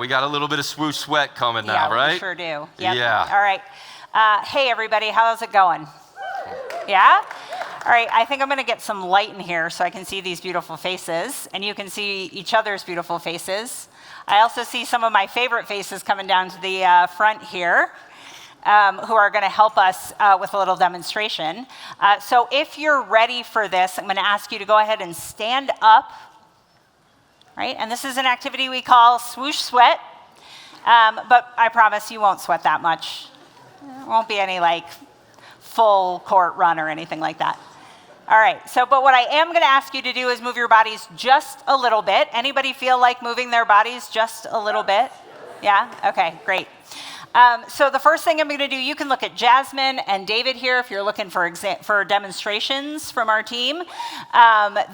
We got a little bit of swoosh sweat coming now, right? Yeah, we sure do. Yep. Yeah. All right. Hey, everybody, how's it going? Yeah? All right, I think I'm going to get some light in here so I can see these beautiful faces, and you can see each other's beautiful faces. I also see some of my favorite faces coming down to the front here, who are going to help us with a little demonstration. So if you're ready for this, I'm going to ask you to go ahead and stand up. Right? And this is an activity we call swoosh sweat, but I promise you won't sweat that much. There won't be any like full court run or anything like that. All right, but what I am going to ask you to do is move your bodies just a little bit. Anybody feel like moving their bodies just a little bit? Yeah? Okay, great. So the first thing I'm going to do, you can look at Jasmine and David here if you're looking for demonstrations from our team.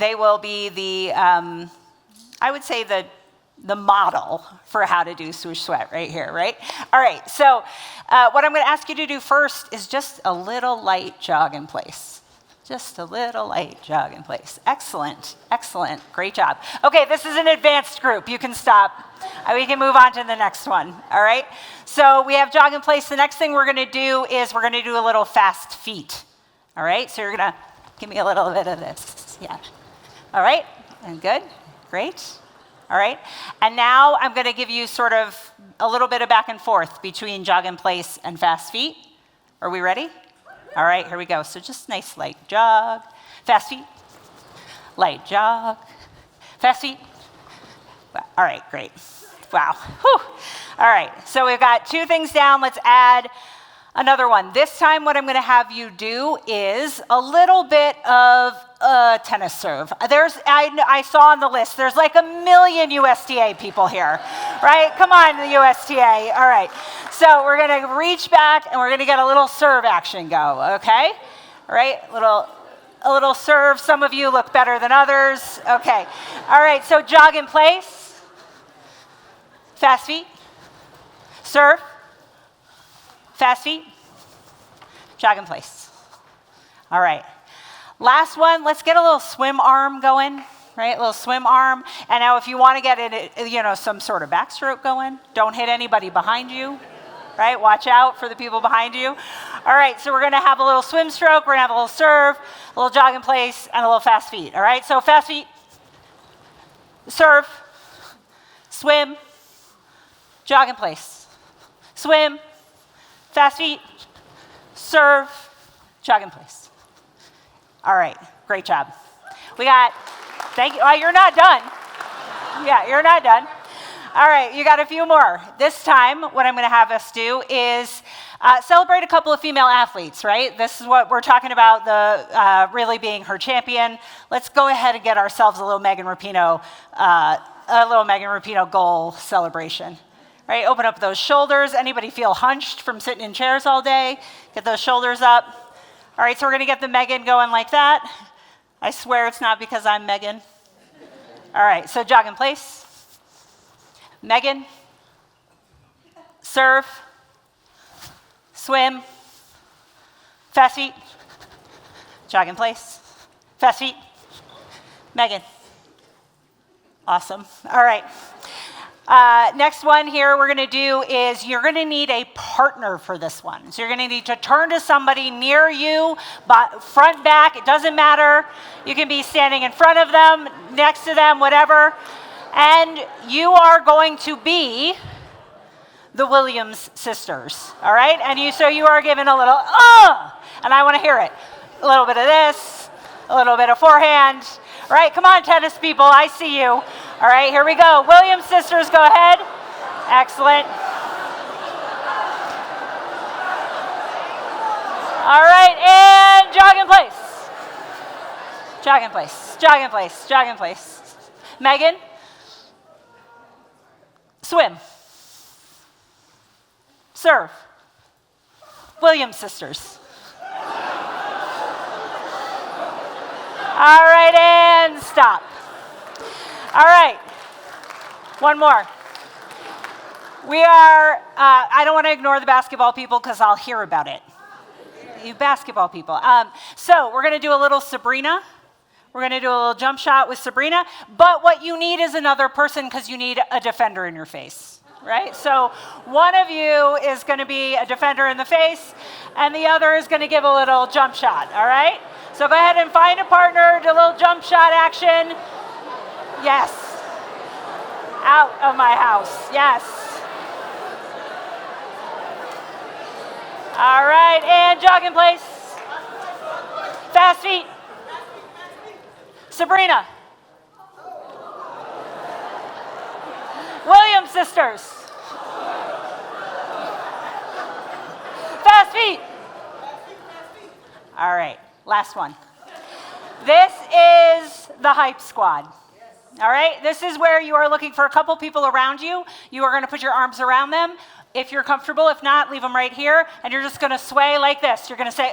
They will be the... I would say the model for how to do swoosh sweat right here, right? All right, so what I'm going to ask you to do first is just a little light jog in place. Just a little light jog in place. Excellent, excellent, great job. Okay, this is an advanced group. You can stop. We can move on to the next one, all right? So we have jog in place. The next thing we're going to do is we're going to do a little fast feet, all right? So you're going to give me a little bit of this, yeah. All right, and good. Great. All right. And now I'm going to give you sort of a little bit of back and forth between jog in place and fast feet. Are we ready? All right, here we go. So just nice light jog, fast feet, light jog, fast feet. All right, great. Wow. Whew. All right, so we've got two things down. Let's add another one. This time what I'm going to have you do is a little bit of a tennis serve. I saw on the list, there's like 1 million USTA people here, right? Come on, the USTA. All right. So we're going to reach back and we're going to get a little serve action go, okay? All right, a little serve. Some of you look better than others. Okay. All right, so jog in place. Fast feet. Serve. Fast feet, jog in place. All right. Last one, let's get a little swim arm going, right? A little swim arm. And now if you want to get it, some sort of backstroke going, don't hit anybody behind you, right? Watch out for the people behind you. All right, so we're going to have a little swim stroke. We're going to have a little serve, a little jog in place, and a little fast feet. All right, so fast feet, serve, swim, jog in place, swim, fast feet, serve, jog in place. All right, great job. Thank you. Oh, you're not done. Yeah, you're not done. All right, you got a few more. This time, what I'm going to have us do is celebrate a couple of female athletes, right? This is what we're talking about, the really being her champion. Let's go ahead and get ourselves a little Megan Rapinoe goal celebration. Right, open up those shoulders. Anybody feel hunched from sitting in chairs all day? Get those shoulders up. All right, so we're going to get the Megan going like that. I swear it's not because I'm Megan. All right, so jog in place. Megan. Serve. Swim. Fast feet. Jog in place. Fast feet. Megan. Awesome. All right. Next one here we're going to do is you're going to need a partner for this one. So you're going to need to turn to somebody near you, front, back, it doesn't matter. You can be standing in front of them, next to them, whatever. And you are going to be the Williams sisters, all right? And so you are given a little, and I want to hear it. A little bit of this, a little bit of forehand. All right, come on, tennis people, I see you. All right, here we go. Williams sisters, go ahead. Excellent. All right, and jog in place. Jog in place, jog in place, jog in place. Megan, swim. Serve. Williams sisters. All right, and stop. All right, one more. We are, I don't want to ignore the basketball people because I'll hear about it. You basketball people. So we're going to do a little Sabrina. We're going to do a little jump shot with Sabrina. But what you need is another person because you need a defender in your face. right? So one of you is going to be a defender in the face, and the other is going to give a little jump shot, all right? So go ahead and find a partner, do a little jump shot action. Yes. Out of my house, yes. All right, and jog in place. Fast feet. Sabrina. Williams sisters. Fast feet. All right, last one. This is the hype squad. All right, this is where you are looking for a couple people around you. You are going to put your arms around them. If you're comfortable, if not, leave them right here, and you're just going to sway like this. You're going to say,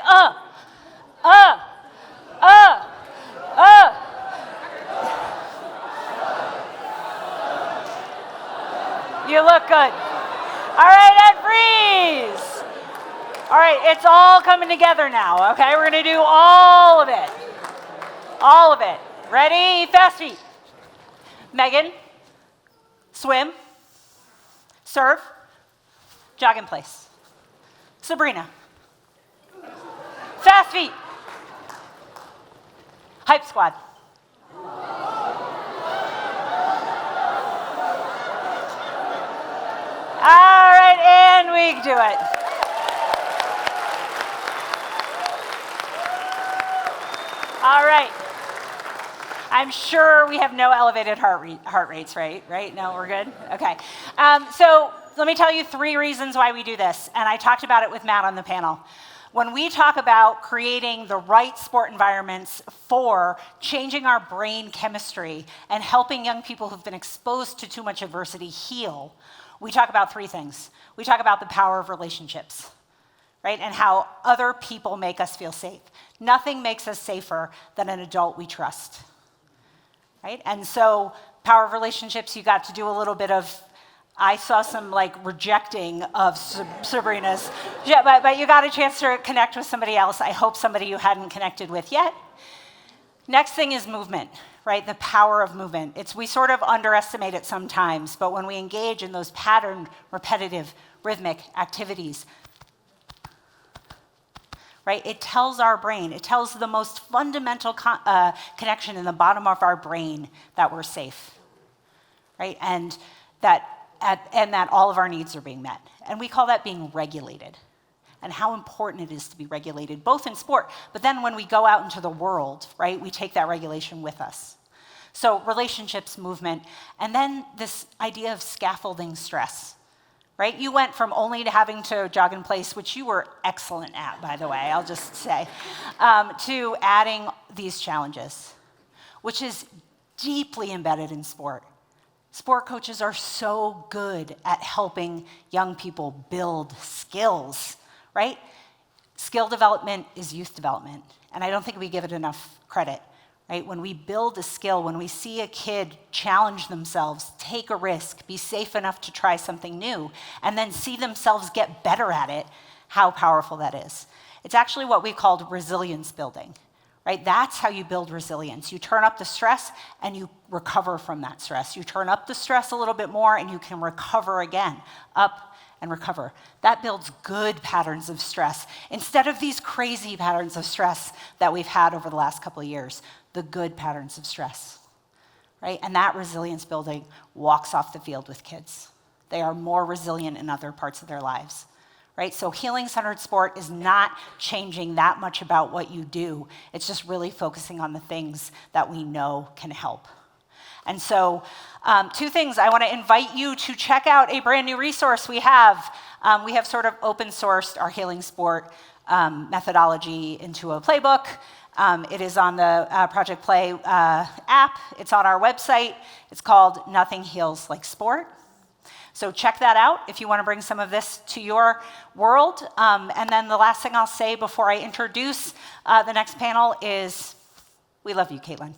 You look good. All right, and freeze. All right, it's all coming together now, okay? We're going to do all of it. All of it. Ready? Fast feet. Megan, swim, serve, jog in place. Sabrina, fast feet. Hype squad. All right, and we do it. All right. I'm sure we have no elevated heart rates, right? No, we're good? Okay. So let me tell you 3 reasons why we do this, and I talked about it with Matt on the panel. When we talk about creating the right sport environments for changing our brain chemistry and helping young people who've been exposed to too much adversity heal, we talk about 3 things. We talk about the power of relationships, right? And how other people make us feel safe. Nothing makes us safer than an adult we trust, right? And so power of relationships, you got to do a little bit of, I saw some like rejecting of Sabrina's, yeah, but you got a chance to connect with somebody else. I hope somebody you hadn't connected with yet. Next thing is movement, right? The power of movement. We sort of underestimate it sometimes, but when we engage in those patterned, repetitive, rhythmic activities, right? It tells our brain, it tells the most fundamental connection in the bottom of our brain that we're safe, right? And that all of our needs are being met. And we call that being regulated, and how important it is to be regulated, both in sport, but then when we go out into the world, right, we take that regulation with us. So relationships, movement, and then this idea of scaffolding stress, right? You went from only to having to jog in place, which you were excellent at, by the way, I'll just say, to adding these challenges, which is deeply embedded in sport. Sport coaches are so good at helping young people build skills, right? Skill development is youth development, and I don't think we give it enough credit, right? When we build a skill, when we see a kid challenge themselves, take a risk, be safe enough to try something new, and then see themselves get better at it, how powerful that is. It's actually what we called resilience building, right? That's how you build resilience. You turn up the stress and you recover from that stress. You turn up the stress a little bit more and you can recover again, up and recover. That builds good patterns of stress instead of these crazy patterns of stress that we've had over the last couple of years, the good patterns of stress, right? And that resilience building walks off the field with kids. They are more resilient in other parts of their lives, right? So healing-centered sport is not changing that much about what you do. It's just really focusing on the things that we know can help. And so 2 things. I want to invite you to check out a brand new resource we have. We have sort of open sourced our healing sport methodology into a playbook. It is on the Project Play app. It's on our website. It's called Nothing Heals Like Sport. So check that out if you want to bring some of this to your world. And then the last thing I'll say before I introduce the next panel is, we love you, Caitlin.